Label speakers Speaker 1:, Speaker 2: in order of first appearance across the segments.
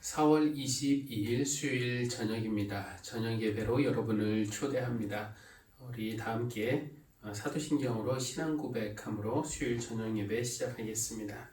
Speaker 1: 4월 22일 수요일 저녁입니다. 저녁 예배로 여러분을 초대합니다. 우리 다 함께 사도신경으로 신앙 고백함으로 수요일 저녁 예배 시작하겠습니다.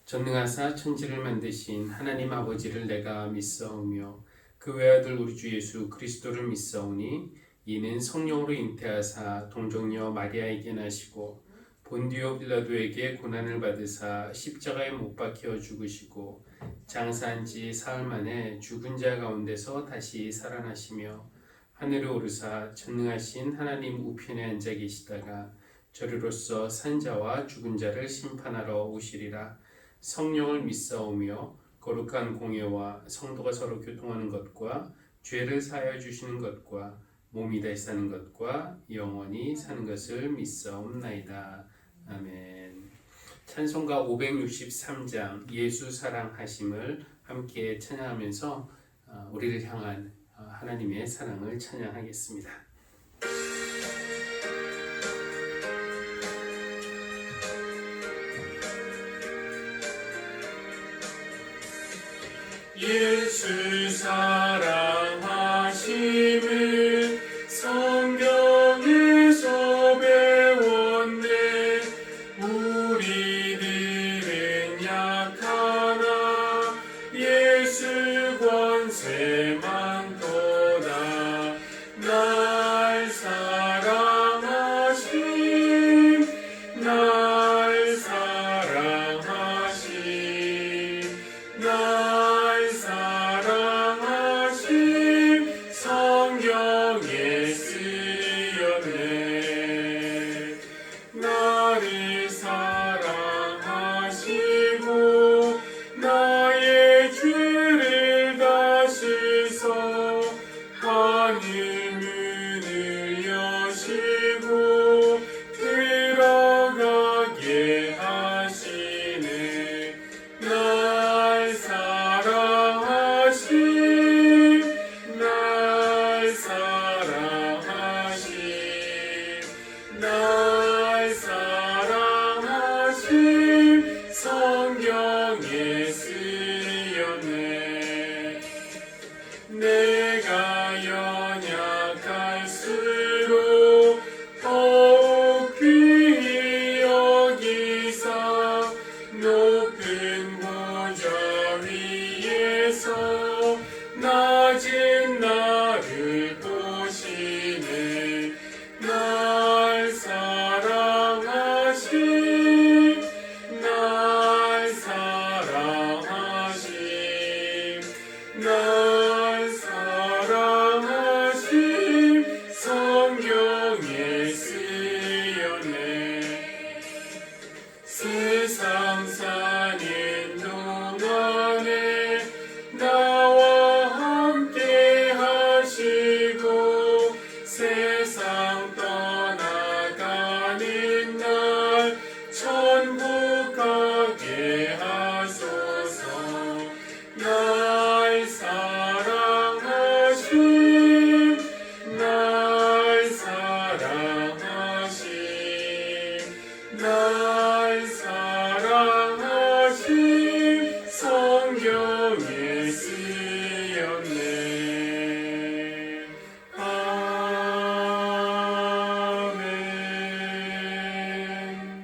Speaker 1: 전능하사 천지를 만드신 하나님 아버지를 내가 믿사오며 그 외아들 우리 주 예수 그리스도를 믿사오니 이는 성령으로 잉태하사 동정녀 마리아에게 나시고 본디오 빌라도에게 고난을 받으사 십자가에 못 박혀 죽으시고 장사한 지 사흘 만에 죽은 자 가운데서 다시 살아나시며 하늘에 오르사 전능하신 하나님 우편에 앉아 계시다가 저리로서 산 자와 죽은 자를 심판하러 오시리라. 성령을 믿사오며 거룩한 공예와 성도가 서로 교통하는 것과 죄를 사하여 주시는 것과 몸이 다시 사는 것과 영원히 사는 것을 믿사옵나이다. 아멘. 찬송가 563장 예수 사랑하심을 함께 찬양하면서 우리를 향한 하나님의 사랑을 찬양하겠습니다. 예수 사랑하심을 성경에서 배웠네. 우리들은 약하나 예수 권세만 도다. 날 사랑하심 날 사랑하심 날 사랑하심 성경에 쓰였네. 나를 사랑하시고 나의 죄를 다 씻어 하늘 문을 여시고 들어가게 하시네. 날 사랑하심 날 사랑하심 날 사랑하심 성경에 쓰였네. 내가 연약할수록 더욱 귀히 여기사 높은 보좌 위에서 낮은 나를 보시네. 날 사랑하심 날 사랑하심 날 사랑하심 성경에 쓰였네. 세상 사는 동안에 나와 함께 하시고 세상 떠나가는 날 천국 가게 하소서. 날 사랑하심 날 사랑하심 날 사랑하심 성경에 쓰였네. 아멘.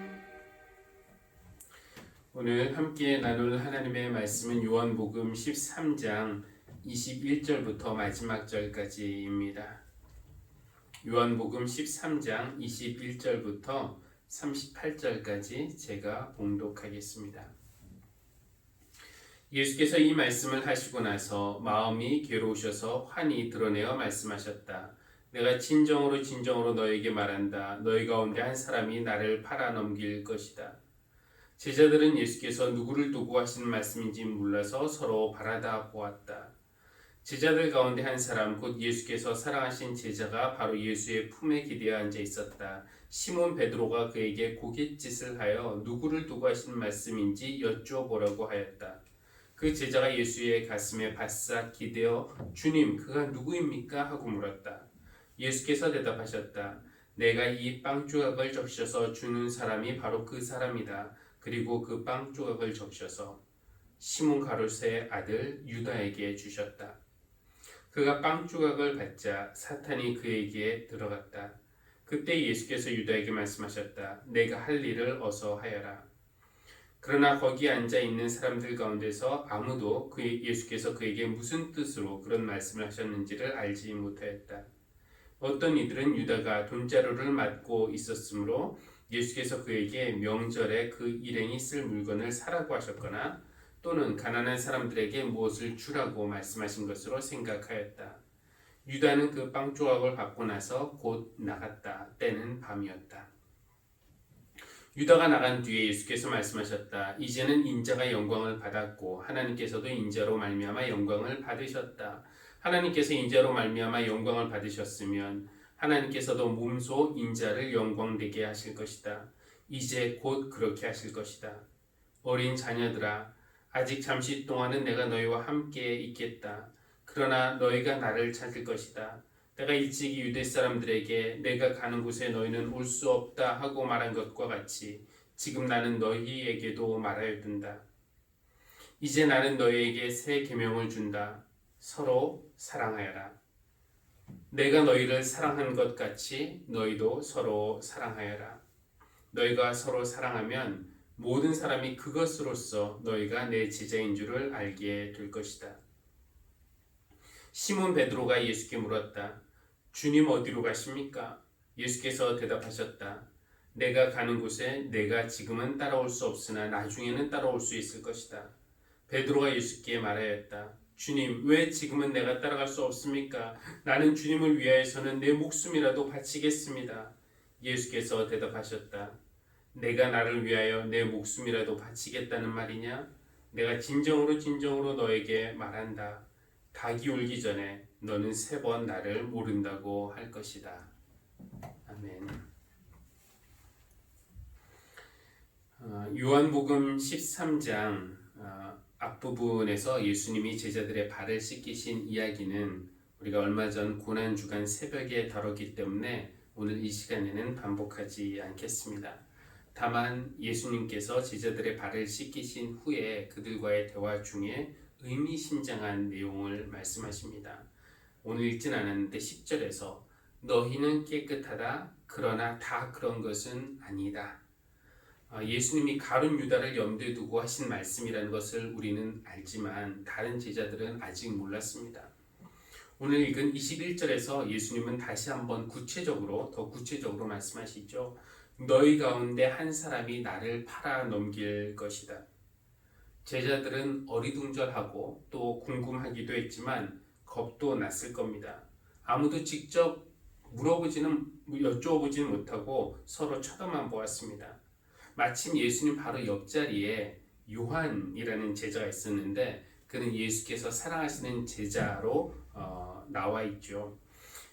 Speaker 1: 오늘 함께 나눌 하나님의 말씀은 요한복음 13장 21절부터 마지막 절까지입니다. 요한복음 13장 21절부터 38절까지 제가 봉독하겠습니다. 예수께서 이 말씀을 하시고 나서 마음이 괴로우셔서 환히 드러내어 말씀하셨다. 내가 진정으로 너에게 말한다. 너희 가운데 한 사람이 나를 팔아넘길 것이다. 제자들은 예수께서 누구를 두고 하시는 말씀인지 몰라서 서로 바라다 보았다. 제자들 가운데 한 사람 곧 예수께서 사랑하신 제자가 바로 예수의 품에 기대어 앉아 있었다. 시몬 베드로가 그에게 고갯짓을 하여 누구를 두고 하시는 말씀인지 여쭈어보라고 하였다. 그 제자가 예수의 가슴에 바싹 기대어 주님 그가 누구입니까? 하고 물었다. 예수께서 대답하셨다. 내가 이 빵 조각을 적셔서 주는 사람이 바로 그 사람이다. 그리고 그 빵 조각을 적셔서 시몬 가룟의 아들 유다에게 주셨다. 그가 빵 조각을 받자 사탄이 그에게 들어갔다. 그때 예수께서 유다에게 말씀하셨다. 내가 할 일을 어서 하여라. 그러나 거기 앉아 있는 사람들 가운데서 아무도 예수께서 그에게 무슨 뜻으로 그런 말씀을 하셨는지를 알지 못하였다. 어떤 이들은 유다가 돈자루를 맡고 있었으므로 예수께서 그에게 명절에 그 일행이 쓸 물건을 사라고 하셨거나 또는 가난한 사람들에게 무엇을 주라고 말씀하신 것으로 생각하였다. 유다는 그 빵 조각을 받고 나서 곧 나갔다. 때는 밤이었다. 유다가 나간 뒤에 예수께서 말씀하셨다. 이제는 인자가 영광을 받았고 하나님께서도 인자로 말미암아 영광을 받으셨다. 하나님께서 인자로 말미암아 영광을 받으셨으면 하나님께서도 몸소 인자를 영광되게 하실 것이다. 이제 곧 그렇게 하실 것이다. 어린 자녀들아, 아직 잠시 동안은 내가 너희와 함께 있겠다. 그러나 너희가 나를 찾을 것이다. 내가 일찍이 유대 사람들에게 내가 가는 곳에 너희는 올 수 없다 하고 말한 것과 같이 지금 나는 너희에게도 말하여 둔다. 이제 나는 너희에게 새 계명을 준다. 서로 사랑하여라. 내가 너희를 사랑한 것 같이 너희도 서로 사랑하여라. 너희가 서로 사랑하면 모든 사람이 그것으로써 너희가 내 제자인 줄을 알게 될 것이다. 시몬 베드로가 예수께 물었다. 주님 어디로 가십니까? 예수께서 대답하셨다. 내가 가는 곳에 내가 지금은 따라올 수 없으나 나중에는 따라올 수 있을 것이다. 베드로가 예수께 말하였다. 주님, 왜 지금은 내가 따라갈 수 없습니까? 나는 주님을 위하여서는 내 목숨이라도 바치겠습니다. 예수께서 대답하셨다. 내가 나를 위하여 내 목숨이라도 바치겠다는 말이냐? 내가 진정으로 너에게 말한다. 닭이 울기 전에 너는 3번 나를 모른다고 할 것이다. 아멘. 요한복음 13장 앞부분에서 예수님이 제자들의 발을 씻기신 이야기는 우리가 얼마 전 고난주간 새벽에 다뤘기 때문에 오늘 이 시간에는 반복하지 않겠습니다. 다만 예수님께서 제자들의 발을 씻기신 후에 그들과의 대화 중에 의미심장한 내용을 말씀하십니다. 오늘 읽진 않았는데 10절에서 너희는 깨끗하다. 그러나 다 그런 것은 아니다. 예수님이 가룟 유다를 염두에 두고 하신 말씀이라는 것을 우리는 알지만 다른 제자들은 아직 몰랐습니다. 오늘 읽은 21절에서 예수님은 다시 한번 더 구체적으로 말씀하시죠. 너희 가운데 한 사람이 나를 팔아 넘길 것이다. 제자들은 어리둥절하고 또 궁금하기도 했지만 겁도 났을 겁니다. 아무도 직접 여쭤보지는 못하고 서로 쳐다만 보았습니다. 마침 예수님 바로 옆자리에 요한이라는 제자가 있었는데 그는 예수께서 사랑하시는 제자로 나와 있죠.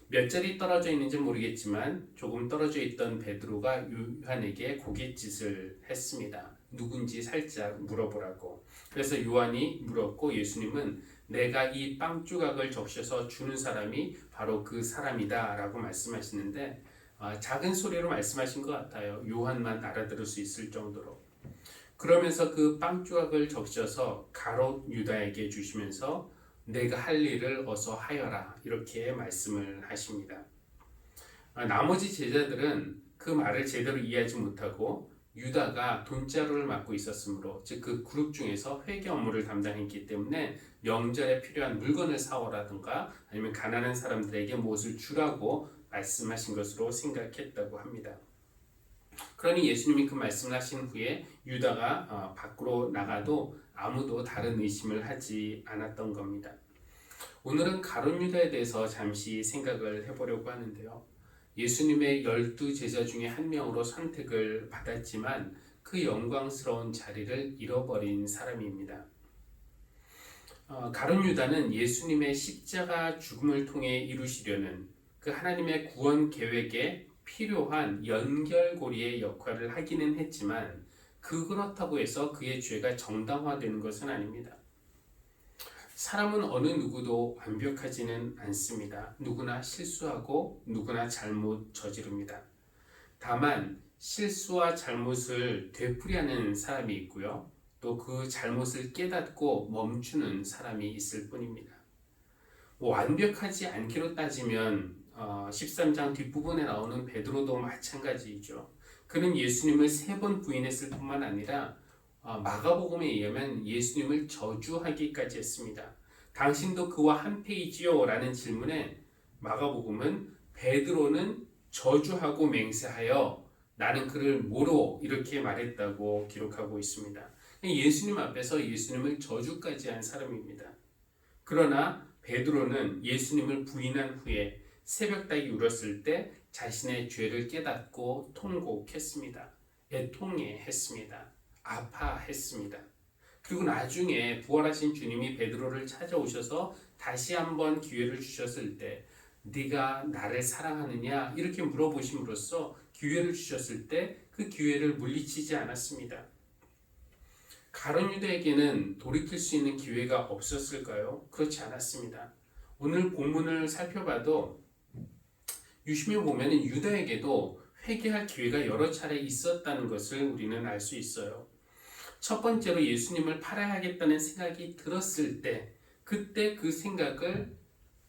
Speaker 1: 몇 자리 떨어져 있는지 모르겠지만 조금 떨어져 있던 베드로가 요한에게 고갯짓을 했습니다. 누군지 살짝 물어보라고. 그래서 요한이 물었고 예수님은 내가 이 빵 조각을 적셔서 주는 사람이 바로 그 사람이다 라고 말씀하시는데 작은 소리로 말씀하신 것 같아요. 요한만 알아들을 수 있을 정도로. 그러면서 그 빵 조각을 적셔서 가롯 유다에게 주시면서 내가 할 일을 어서 하여라 이렇게 말씀을 하십니다. 나머지 제자들은 그 말을 제대로 이해하지 못하고 유다가 돈자루를 맡고 있었으므로 즉 그 그룹 중에서 회계 업무를 담당했기 때문에 명절에 필요한 물건을 사오라든가 아니면 가난한 사람들에게 무엇을 주라고 말씀하신 것으로 생각했다고 합니다. 그러니 예수님이 그 말씀을 하신 후에 유다가 밖으로 나가도 아무도 다른 의심을 하지 않았던 겁니다. 오늘은 가룟 유다에 대해서 잠시 생각을 해보려고 하는데요. 예수님의 12제자 중에 한 명으로 선택을 받았지만 그 영광스러운 자리를 잃어버린 사람입니다. 가룟 유다는 예수님의 십자가 죽음을 통해 이루시려는 그 하나님의 구원 계획에 필요한 연결고리의 역할을 하기는 했지만 그렇다고 해서 그의 죄가 정당화되는 것은 아닙니다. 사람은 어느 누구도 완벽하지는 않습니다. 누구나 실수하고 누구나 잘못 저지릅니다. 다만 실수와 잘못을 되풀이하는 사람이 있고요. 또 그 잘못을 깨닫고 멈추는 사람이 있을 뿐입니다. 완벽하지 않기로 따지면 13장 뒷부분에 나오는 베드로도 마찬가지이죠. 그는 예수님을 3번 부인했을 뿐만 아니라 마가복음에 의하면 예수님을 저주하기까지 했습니다. 당신도 그와 한패이지요? 라는 질문에 마가복음은 베드로는 저주하고 맹세하여 나는 그를 모로 이렇게 말했다고 기록하고 있습니다. 예수님 앞에서 예수님을 저주까지 한 사람입니다. 그러나 베드로는 예수님을 부인한 후에 새벽닭이 울었을 때 자신의 죄를 깨닫고 통곡했습니다. 애통해했습니다. 아파했습니다. 그리고 나중에 부활하신 주님이 베드로를 찾아오셔서 다시 한번 기회를 주셨을 때 네가 나를 사랑하느냐 이렇게 물어보심으로써 기회를 주셨을 때 그 기회를 물리치지 않았습니다. 가룟 유다에게는 돌이킬 수 있는 기회가 없었을까요? 그렇지 않았습니다. 오늘 본문을 살펴봐도 유심히 보면 유다에게도 회개할 기회가 여러 차례 있었다는 것을 우리는 알 수 있어요. 첫 번째로 예수님을 팔아야겠다는 생각이 들었을 때 그때 그 생각을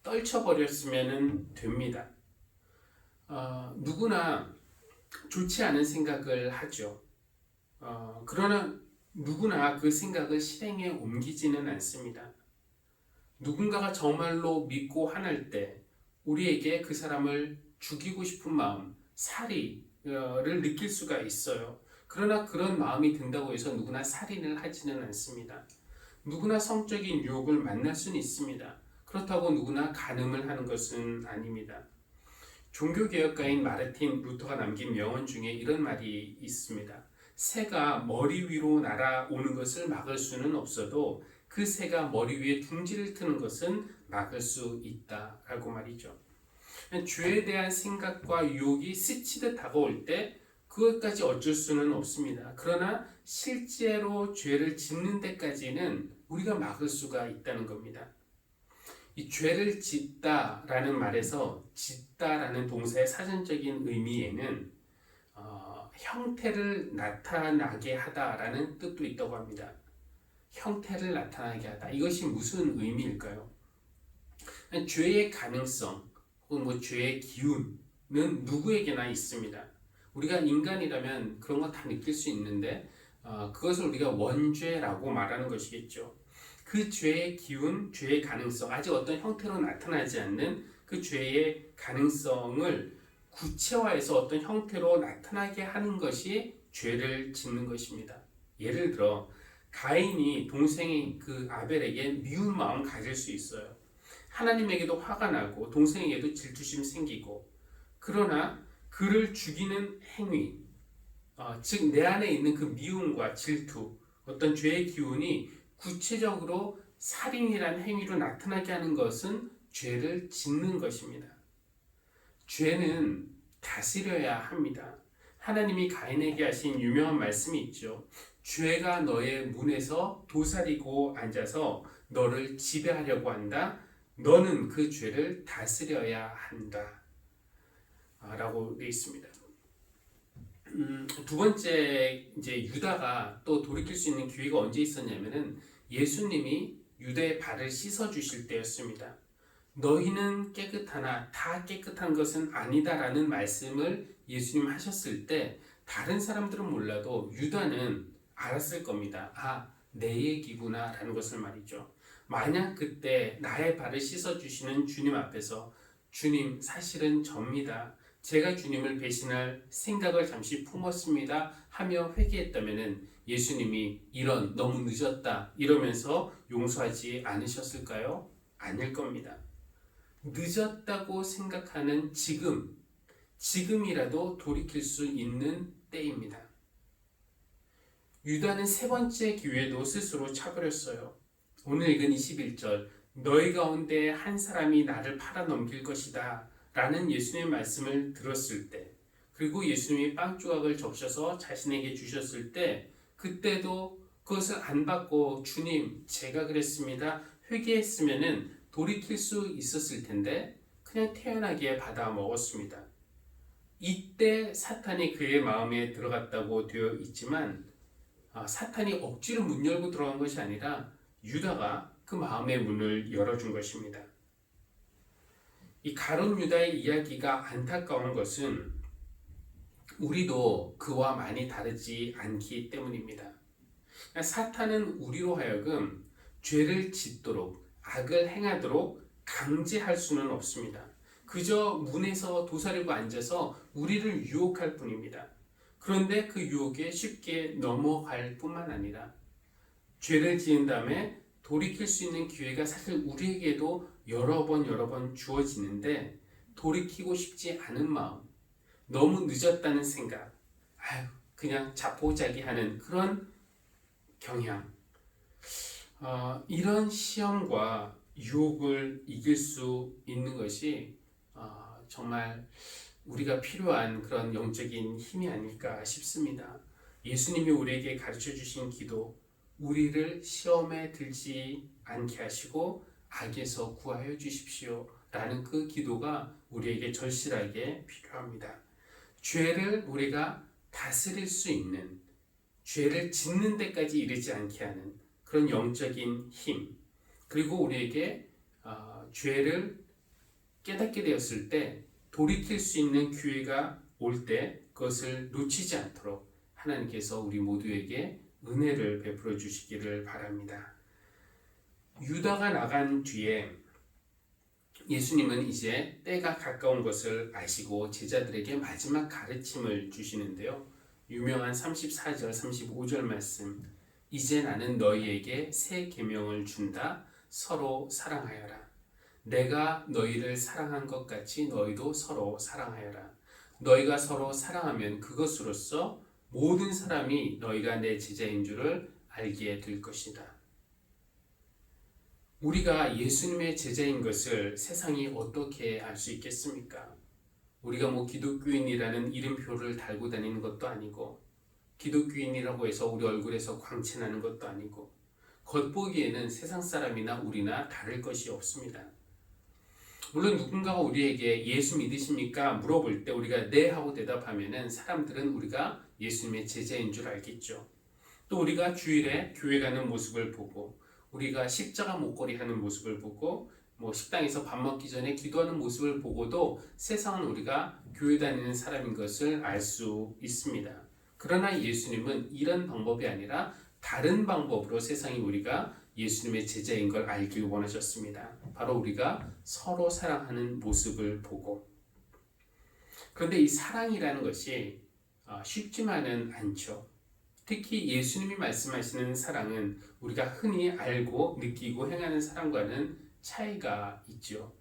Speaker 1: 떨쳐버렸으면 됩니다. 누구나 좋지 않은 생각을 하죠. 그러나 누구나 그 생각을 실행에 옮기지는 않습니다. 누군가가 정말로 믿고 화날 때 우리에게 그 사람을 죽이고 싶은 마음, 살이를 느낄 수가 있어요. 그러나 그런 마음이 든다고 해서 누구나 살인을 하지는 않습니다. 누구나 성적인 유혹을 만날 수는 있습니다. 그렇다고 누구나 간음을 하는 것은 아닙니다. 종교개혁가인 마르틴 루터가 남긴 명언 중에 이런 말이 있습니다. 새가 머리 위로 날아오는 것을 막을 수는 없어도 그 새가 머리 위에 둥지를 트는 것은 막을 수 있다라고 말이죠. 죄에 대한 생각과 유혹이 스치듯 다가올 때 그것까지 어쩔 수는 없습니다. 그러나 실제로 죄를 짓는 데까지는 우리가 막을 수가 있다는 겁니다. 이 죄를 짓다라는 말에서 짓다라는 동사의 사전적인 의미에는 형태를 나타나게 하다라는 뜻도 있다고 합니다. 형태를 나타나게 하다. 이것이 무슨 의미일까요? 죄의 가능성 혹은 죄의 기운은 누구에게나 있습니다. 우리가 인간이라면 그런 거 다 느낄 수 있는데 그것을 우리가 원죄라고 말하는 것이겠죠. 그 죄의 기운, 죄의 가능성, 아직 어떤 형태로 나타나지 않는 그 죄의 가능성을 구체화해서 어떤 형태로 나타나게 하는 것이 죄를 짓는 것입니다. 예를 들어 가인이 동생인 그 아벨에게 미운 마음 가질 수 있어요. 하나님에게도 화가 나고 동생에게도 질투심 생기고, 그러나 그를 죽이는 행위, 즉 내 안에 있는 그 미움과 질투, 어떤 죄의 기운이 구체적으로 살인이라는 행위로 나타나게 하는 것은 죄를 짓는 것입니다. 죄는 다스려야 합니다. 하나님이 가인에게 하신 유명한 말씀이 있죠. 죄가 너의 문에서 도사리고 앉아서 너를 지배하려고 한다. 너는 그 죄를 다스려야 한다. 라고 되어 있습니다. 두 번째, 이제 유다가 또 돌이킬 수 있는 기회가 언제 있었냐면은 예수님이 유다의 발을 씻어 주실 때였습니다. 너희는 깨끗하나 다 깨끗한 것은 아니다라는 말씀을 예수님 하셨을 때 다른 사람들은 몰라도 유다는 알았을 겁니다. 내 얘기구나 라는 것을 말이죠. 만약 그때 나의 발을 씻어 주시는 주님 앞에서 주님 사실은 접니다. 제가 주님을 배신할 생각을 잠시 품었습니다 하며 회개했다면 예수님이 이런 너무 늦었다 이러면서 용서하지 않으셨을까요? 아닐 겁니다. 늦었다고 생각하는 지금이라도 돌이킬 수 있는 때입니다. 유다는 세 번째 기회도 스스로 차버렸어요. 오늘 읽은 21절, 너희 가운데 한 사람이 나를 팔아 넘길 것이다 라는 예수님의 말씀을 들었을 때, 그리고 예수님이 빵 조각을 적셔서 자신에게 주셨을 때, 그때도 그것을 안 받고 주님 제가 그랬습니다 회개했으면은 돌이킬 수 있었을 텐데 그냥 태연하게 받아 먹었습니다. 이때 사탄이 그의 마음에 들어갔다고 되어 있지만 사탄이 억지로 문 열고 들어간 것이 아니라 유다가 그 마음의 문을 열어준 것입니다. 이 가룟 유다의 이야기가 안타까운 것은 우리도 그와 많이 다르지 않기 때문입니다. 사탄은 우리로 하여금 죄를 짓도록 악을 행하도록 강제할 수는 없습니다. 그저 문에서 도사리고 앉아서 우리를 유혹할 뿐입니다. 그런데 그 유혹에 쉽게 넘어갈 뿐만 아니라 죄를 지은 다음에 돌이킬 수 있는 기회가 사실 우리에게도 여러 번 주어지는데 돌이키고 싶지 않은 마음, 너무 늦었다는 생각, 그냥 자포자기하는 그런 경향, 이런 시험과 유혹을 이길 수 있는 것이 정말 우리가 필요한 그런 영적인 힘이 아닐까 싶습니다. 예수님이 우리에게 가르쳐 주신 기도, 우리를 시험에 들지 않게 하시고 악에서 구하여 주십시오 라는 그 기도가 우리에게 절실하게 필요합니다. 죄를 우리가 다스릴 수 있는, 죄를 짓는 데까지 이르지 않게 하는 그런 영적인 힘, 그리고 우리에게 죄를 깨닫게 되었을 때 돌이킬 수 있는 기회가 올 때 그것을 놓치지 않도록 하나님께서 우리 모두에게 은혜를 베풀어 주시기를 바랍니다. 유다가 나간 뒤에 예수님은 이제 때가 가까운 것을 아시고 제자들에게 마지막 가르침을 주시는데요. 유명한 34절 35절 말씀, 이제 나는 너희에게 새 계명을 준다. 서로 사랑하여라. 내가 너희를 사랑한 것 같이 너희도 서로 사랑하여라. 너희가 서로 사랑하면 그것으로써 모든 사람이 너희가 내 제자인 줄을 알게 될 것이다. 우리가 예수님의 제자인 것을 세상이 어떻게 알 수 있겠습니까? 우리가 기독교인이라는 이름표를 달고 다니는 것도 아니고, 기독교인이라고 해서 우리 얼굴에서 광채나는 것도 아니고, 겉보기에는 세상 사람이나 우리나 다를 것이 없습니다. 물론 누군가가 우리에게 예수 믿으십니까? 물어볼 때 우리가 네 하고 대답하면은 사람들은 우리가 예수님의 제자인 줄 알겠죠. 또 우리가 주일에 교회 가는 모습을 보고, 우리가 십자가 목걸이 하는 모습을 보고, 식당에서 밥 먹기 전에 기도하는 모습을 보고도 세상은 우리가 교회 다니는 사람인 것을 알 수 있습니다. 그러나 예수님은 이런 방법이 아니라 다른 방법으로 세상이 우리가 예수님의 제자인 걸 알길 원하셨습니다. 바로 우리가 서로 사랑하는 모습을 보고. 그런데 이 사랑이라는 것이 쉽지만은 않죠. 특히 예수님이 말씀하시는 사랑은 우리가 흔히 알고 느끼고 행하는 사랑과는 차이가 있죠.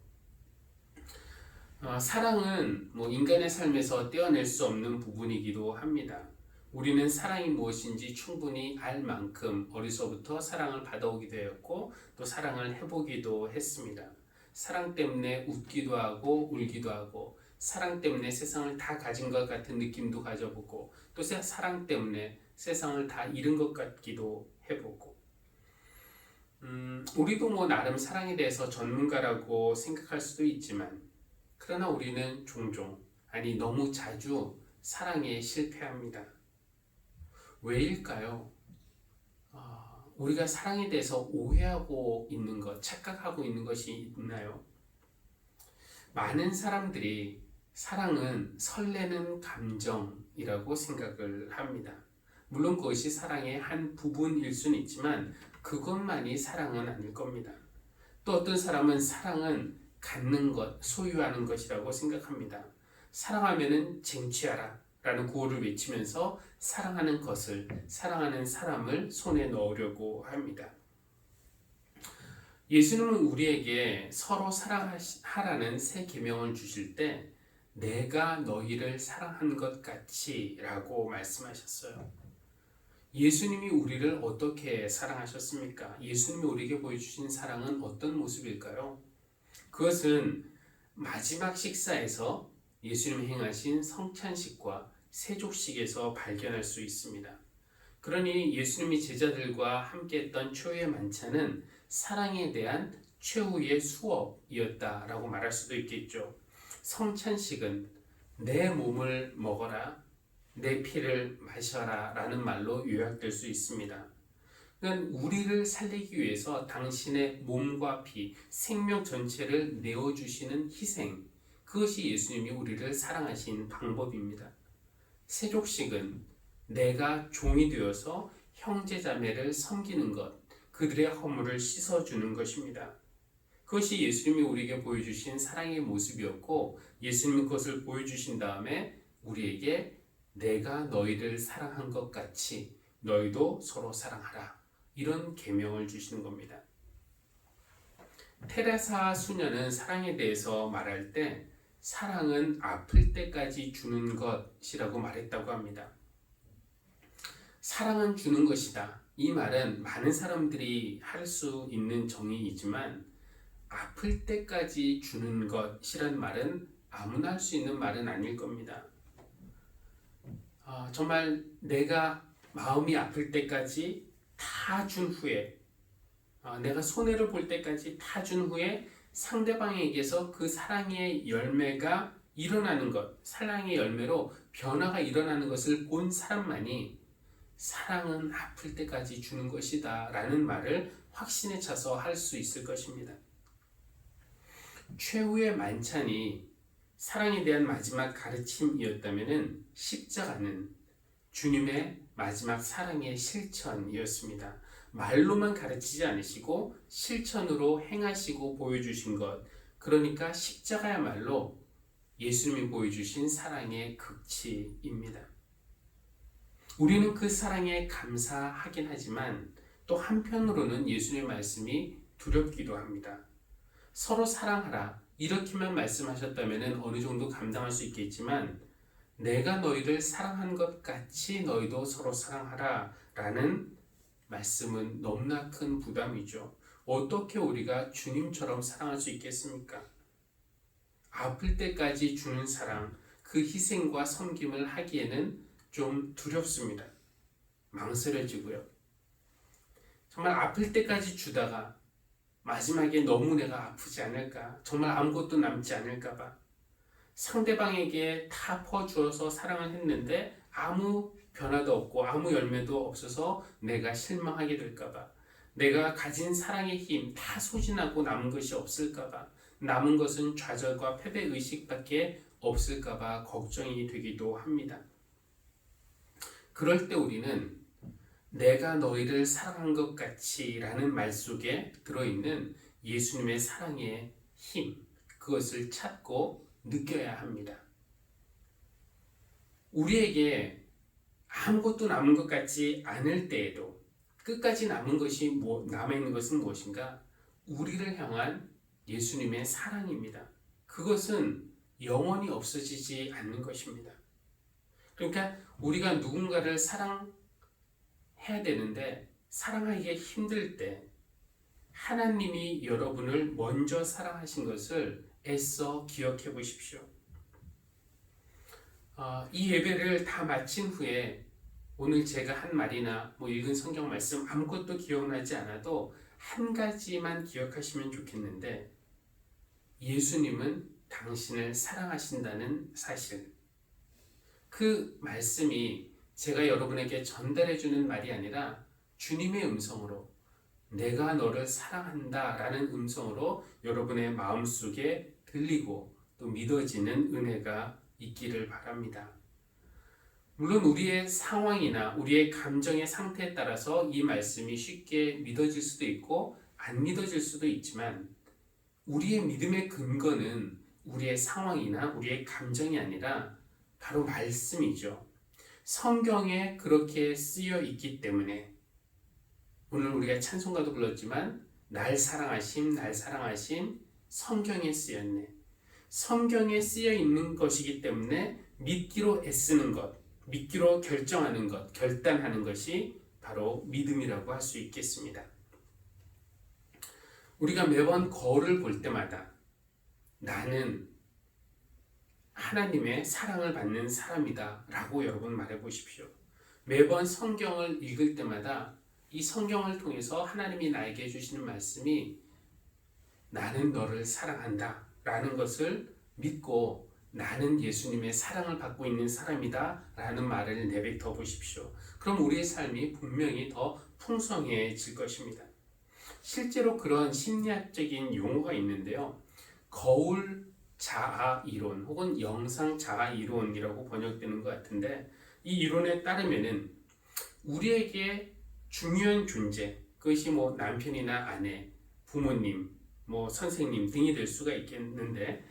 Speaker 1: 사랑은 인간의 삶에서 떼어낼 수 없는 부분이기도 합니다. 우리는 사랑이 무엇인지 충분히 알 만큼 어려서부터 사랑을 받아오기도 했고 또 사랑을 해보기도 했습니다. 사랑 때문에 웃기도 하고 울기도 하고, 사랑 때문에 세상을 다 가진 것 같은 느낌도 가져보고, 또 사랑 때문에 세상을 다 잃은 것 같기도 해보고, 우리도 나름 사랑에 대해서 전문가라고 생각할 수도 있지만, 그러나 우리는 종종, 너무 자주 사랑에 실패합니다. 왜일까요? 우리가 사랑에 대해서 오해하고 있는 것, 착각하고 있는 것이 있나요? 많은 사람들이 사랑은 설레는 감정이라고 생각을 합니다. 물론 그것이 사랑의 한 부분일 수는 있지만 그것만이 사랑은 아닐 겁니다. 또 어떤 사람은 사랑은 갖는 것, 소유하는 것이라고 생각합니다. 사랑하면은 쟁취하라 라는 구호를 외치면서 사랑하는 것을, 사랑하는 사람을 손에 넣으려고 합니다. 예수님은 우리에게 서로 사랑하라는 새 계명을 주실 때 내가 너희를 사랑한 것 같이 라고 말씀하셨어요. 예수님이 우리를 어떻게 사랑하셨습니까? 예수님이 우리에게 보여주신 사랑은 어떤 모습일까요? 그것은 마지막 식사에서 예수님이 행하신 성찬식과 세족식에서 발견할 수 있습니다. 그러니 예수님이 제자들과 함께 했던 최후의 만찬은 사랑에 대한 최후의 수업이었다라고 말할 수도 있겠죠. 성찬식은 내 몸을 먹어라, 내 피를 마셔라 라는 말로 요약될 수 있습니다. 그러니까 우리를 살리기 위해서 당신의 몸과 피, 생명 전체를 내어주시는 희생, 그것이 예수님이 우리를 사랑하신 방법입니다. 세족식은 내가 종이 되어서 형제자매를 섬기는 것, 그들의 허물을 씻어주는 것입니다. 그것이 예수님이 우리에게 보여주신 사랑의 모습이었고, 예수님이 그것을 보여주신 다음에 우리에게 내가 너희를 사랑한 것 같이 너희도 서로 사랑하라, 이런 계명을 주시는 겁니다. 테레사 수녀는 사랑에 대해서 말할 때 사랑은 아플 때까지 주는 것이라고 말했다고 합니다. 사랑은 주는 것이다. 이 말은 많은 사람들이 할 수 있는 정의이지만 아플 때까지 주는 것이란 말은 아무나 할 수 있는 말은 아닐 겁니다. 정말 내가 마음이 아플 때까지 다 준 후에, 내가 손해를 볼 때까지 다 준 후에 상대방에게서 그 사랑의 열매가 일어나는 것, 사랑의 열매로 변화가 일어나는 것을 본 사람만이 사랑은 아플 때까지 주는 것이다 라는 말을 확신에 차서 할 수 있을 것입니다. 최후의 만찬이 사랑에 대한 마지막 가르침이었다면 십자가는 주님의 마지막 사랑의 실천이었습니다. 말로만 가르치지 않으시고 실천으로 행하시고 보여주신 것, 그러니까 십자가야말로 예수님이 보여주신 사랑의 극치입니다. 우리는 그 사랑에 감사하긴 하지만 또 한편으로는 예수님의 말씀이 두렵기도 합니다. 서로 사랑하라, 이렇게만 말씀하셨다면 어느 정도 감당할 수 있겠지만 내가 너희를 사랑한 것 같이 너희도 서로 사랑하라 라는 말씀은 너무나 큰 부담이죠. 어떻게 우리가 주님처럼 사랑할 수 있겠습니까? 아플 때까지 주는 사랑, 그 희생과 섬김을 하기에는 좀 두렵습니다. 망설여지고요. 정말 아플 때까지 주다가 마지막에 너무 내가 아프지 않을까, 정말 아무것도 남지 않을까 봐 상대방에게 다 퍼주어서 사랑을 했는데 아무 변화도 없고 아무 열매도 없어서 내가 실망하게 될까봐, 내가 가진 사랑의 힘 다 소진하고 남은 것이 없을까봐, 남은 것은 좌절과 패배의식밖에 없을까봐 걱정이 되기도 합니다. 그럴 때 우리는 내가 너희를 사랑한 것 같이 라는 말 속에 들어있는 예수님의 사랑의 힘, 그것을 찾고 느껴야 합니다. 우리에게 아무것도 남은 것 같지 않을 때에도 끝까지 남아있는 것은 무엇인가? 우리를 향한 예수님의 사랑입니다. 그것은 영원히 없어지지 않는 것입니다. 그러니까 우리가 누군가를 사랑해야 되는데 사랑하기가 힘들 때 하나님이 여러분을 먼저 사랑하신 것을 애써 기억해 보십시오. 이 예배를 다 마친 후에 오늘 제가 한 말이나 읽은 성경 말씀 아무것도 기억나지 않아도 한 가지만 기억하시면 좋겠는데, 예수님은 당신을 사랑하신다는 사실, 그 말씀이 제가 여러분에게 전달해 주는 말이 아니라 주님의 음성으로, 내가 너를 사랑한다 라는 음성으로 여러분의 마음속에 들리고 또 믿어지는 은혜가 있기를 바랍니다. 물론 우리의 상황이나 우리의 감정의 상태에 따라서 이 말씀이 쉽게 믿어질 수도 있고 안 믿어질 수도 있지만, 우리의 믿음의 근거는 우리의 상황이나 우리의 감정이 아니라 바로 말씀이죠. 성경에 그렇게 쓰여 있기 때문에 오늘 우리가 찬송가도 불렀지만 날 사랑하심 성경에 쓰였네. 성경에 쓰여 있는 것이기 때문에 믿기로 애쓰는 것, 믿기로 결정하는 것, 결단하는 것이 바로 믿음이라고 할 수 있겠습니다. 우리가 매번 거울을 볼 때마다 나는 하나님의 사랑을 받는 사람이다 라고 여러분 말해 보십시오. 매번 성경을 읽을 때마다 이 성경을 통해서 하나님이 나에게 해주시는 말씀이 나는 너를 사랑한다 라는 것을 믿고 나는 예수님의 사랑을 받고 있는 사람이다 라는 말을 내뱉어 보십시오. 그럼 우리의 삶이 분명히 더 풍성해질 것입니다. 실제로 그런 심리학적인 용어가 있는데요. 거울 자아 이론 혹은 영상 자아 이론이라고 번역되는 것 같은데, 이 이론에 따르면은 우리에게 중요한 존재, 그것이 뭐 남편이나 아내, 부모님, 뭐 선생님 등이 될 수가 있겠는데,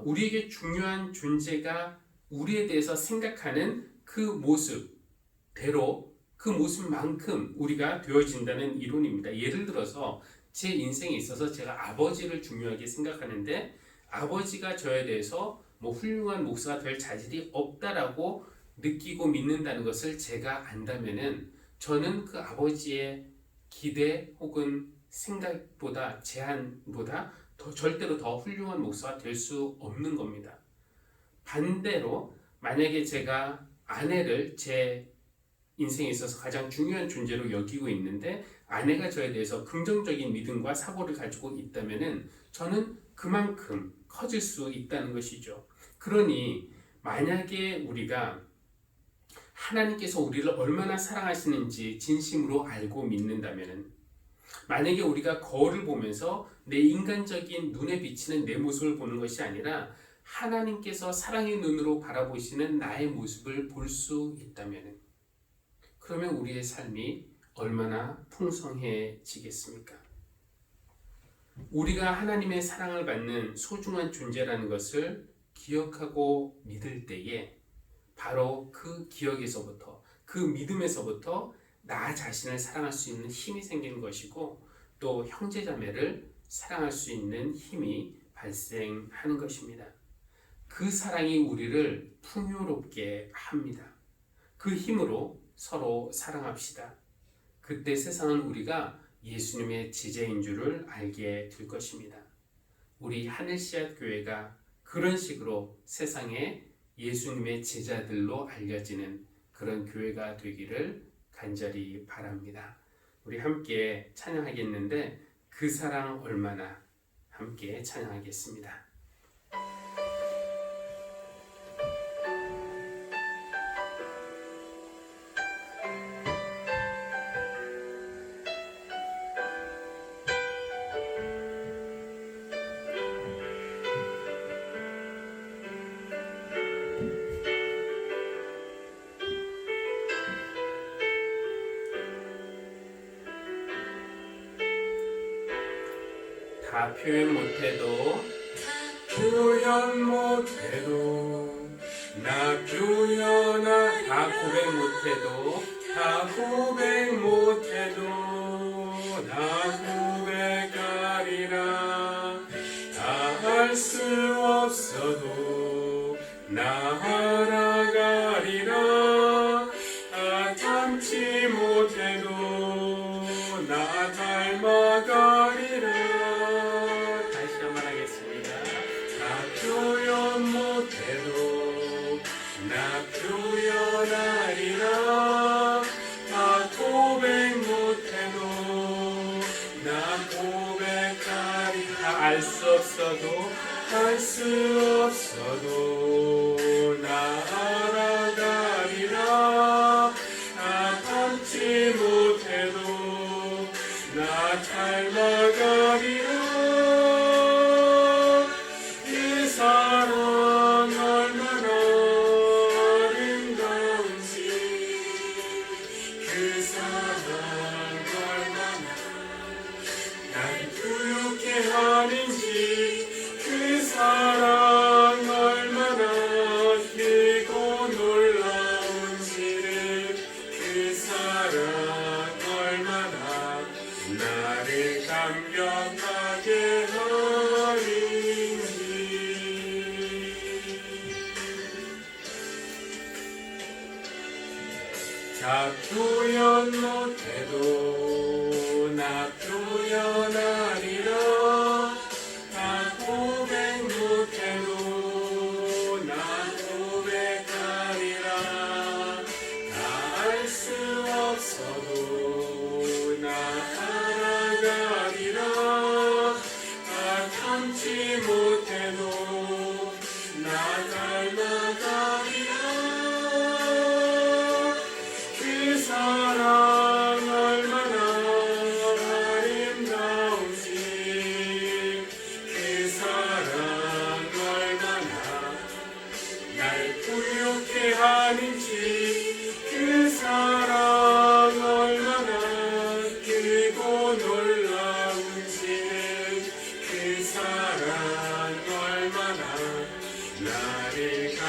Speaker 1: 우리에게 중요한 존재가 우리에 대해서 생각하는 그 모습대로 그 모습만큼 우리가 되어진다는 이론입니다. 예를 들어서 제 인생에 있어서 제가 아버지를 중요하게 생각하는데, 아버지가 저에 대해서 뭐 훌륭한 목사가 될 자질이 없다라고 느끼고 믿는다는 것을 제가 안다면은, 저는 그 아버지의 기대 혹은 생각보다 제한보다 절대로 더 훌륭한 목사가 될 수 없는 겁니다. 반대로 만약에 제가 아내를 제 인생에 있어서 가장 중요한 존재로 여기고 있는데, 아내가 저에 대해서 긍정적인 믿음과 사고를 가지고 있다면은 저는 그만큼 커질 수 있다는 것이죠. 그러니 만약에 우리가 하나님께서 우리를 얼마나 사랑하시는지 진심으로 알고 믿는다면은, 만약에 우리가 거울을 보면서 내 인간적인 눈에 비치는 내 모습을 보는 것이 아니라 하나님께서 사랑의 눈으로 바라보시는 나의 모습을 볼 수 있다면, 그러면 우리의 삶이 얼마나 풍성해지겠습니까? 우리가 하나님의 사랑을 받는 소중한 존재라는 것을 기억하고 믿을 때에, 바로 그 기억에서부터, 그 믿음에서부터 나 자신을 사랑할 수 있는 힘이 생기는 것이고, 또 형제자매를 사랑할 수 있는 힘이 발생하는 것입니다. 그 사랑이 우리를 풍요롭게 합니다. 그 힘으로 서로 사랑합시다. 그때 세상은 우리가 예수님의 지제인 줄을 알게 될 것입니다. 우리 하늘씨앗 교회가 그런 식으로 세상에 예수님의 제자들로 알려지는 그런 교회가 되기를 간절히 바랍니다. 우리 함께 찬양하겠는데, 그 사랑 얼마나, 함께 찬양하겠습니다. 다 표현 못해도 나 표현아, 다 고백 못해도 나 고백하리라. 다 할 수 없어도 나 알아가리라. 다 참지 못해도 나 닮아가리라. 표현하리라. 다 고백 못해도 나 고백하리. 다 알 수 없어도 나 알아가리라. 다 담지 못해도 나 닮아가리라. 그 사랑 얼마나 하는지, 그 사랑 얼마나 길고 놀라운지를, 그 사랑 얼마나 나를 감격하게 하는지. 다 표현 못해도 나 표현하리라. 못해도 나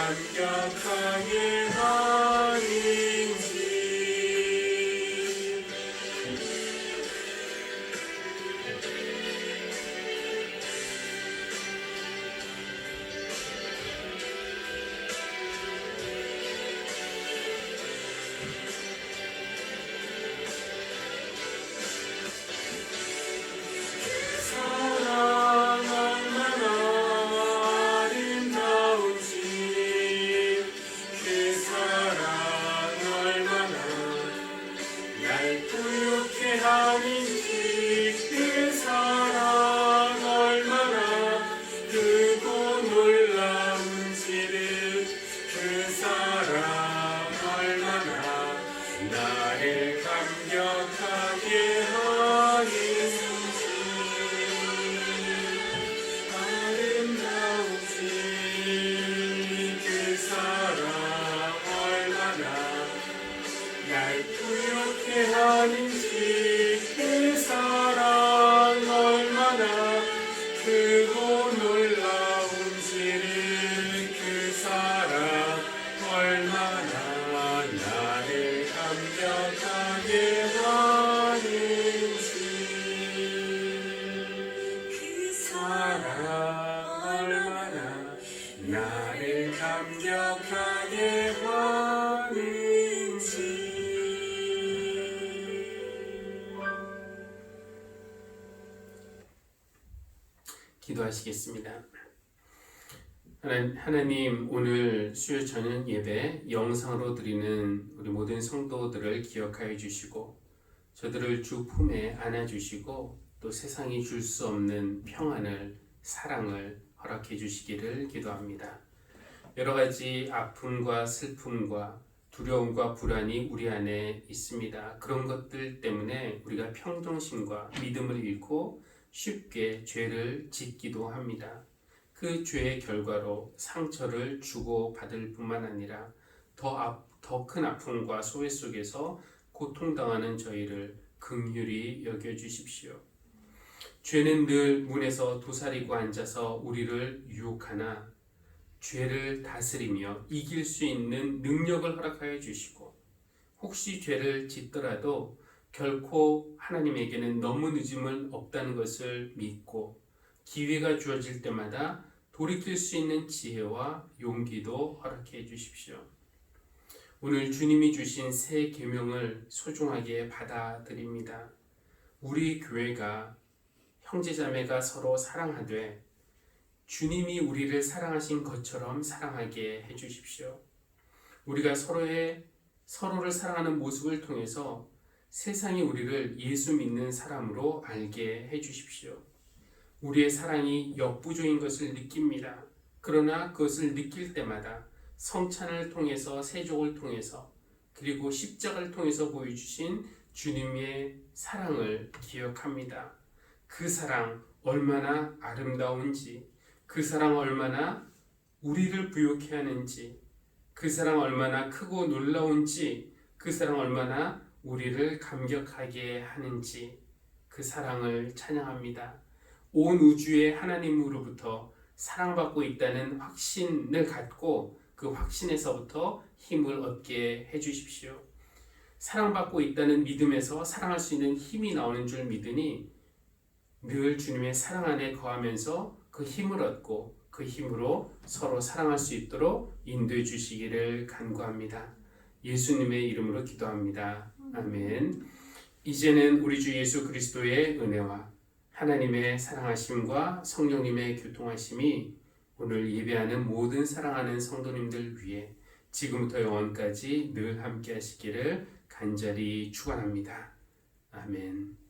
Speaker 1: 감격하게 하는지. 하는지 그 사랑 얼마나 크고 놀라운지를 그 사랑 얼마나 나를 감격하게 하는지 그 사랑 얼마나 나를 감격하게 하는지. 기도하시겠습니다. 하나님, 오늘 수요 저녁 예배 영상으로 드리는 우리 모든 성도들을 기억하여 주시고 저들을 주 품에 안아주시고 또 세상이 줄 수 없는 평안을, 사랑을 허락해 주시기를 기도합니다. 여러 가지 아픔과 슬픔과 두려움과 불안이 우리 안에 있습니다. 그런 것들 때문에 우리가 평정심과 믿음을 잃고 쉽게 죄를 짓기도 합니다. 그 죄의 결과로 상처를 주고받을 뿐만 아니라 더 큰 아픔과 소외 속에서 고통당하는 저희를 긍휼히 여겨주십시오. 죄는 늘 문에서 도사리고 앉아서 우리를 유혹하나 죄를 다스리며 이길 수 있는 능력을 허락하여 주시고 혹시 죄를 짓더라도 결코 하나님에게는 너무 늦음은 없다는 것을 믿고 기회가 주어질 때마다 돌이킬 수 있는 지혜와 용기도 허락해 주십시오. 오늘 주님이 주신 새 계명을 소중하게 받아들입니다. 우리 교회가 형제자매가 서로 사랑하되 주님이 우리를 사랑하신 것처럼 사랑하게 해주십시오. 우리가 서로를 사랑하는 모습을 통해서 세상이 우리를 예수 믿는 사람으로 알게 해주십시오. 우리의 사랑이 역부족인 것을 느낍니다. 그러나 그것을 느낄 때마다 성찬을 통해서, 세족을 통해서, 그리고 십자가를 통해서 보여주신 주님의 사랑을 기억합니다. 그 사랑 얼마나 아름다운지, 그 사랑 얼마나 우리를 부욕해 하는지, 그 사랑 얼마나 크고 놀라운지, 그 사랑 얼마나 우리를 감격하게 하는지 그 사랑을 찬양합니다. 온 우주의 하나님으로부터 사랑받고 있다는 확신을 갖고 그 확신에서부터 힘을 얻게 해주십시오. 사랑받고 있다는 믿음에서 사랑할 수 있는 힘이 나오는 줄 믿으니 늘 주님의 사랑 안에 거하면서 그 힘을 얻고 그 힘으로 서로 사랑할 수 있도록 인도해 주시기를 간구합니다. 예수님의 이름으로 기도합니다. 아멘. 이제는 우리 주 예수 그리스도의 은혜와 하나님의 사랑하심과 성령님의 교통하심이 오늘 예배하는 모든 사랑하는 성도님들 위해 지금부터 영원까지 늘 함께 하시기를 간절히 축원합니다. 아멘.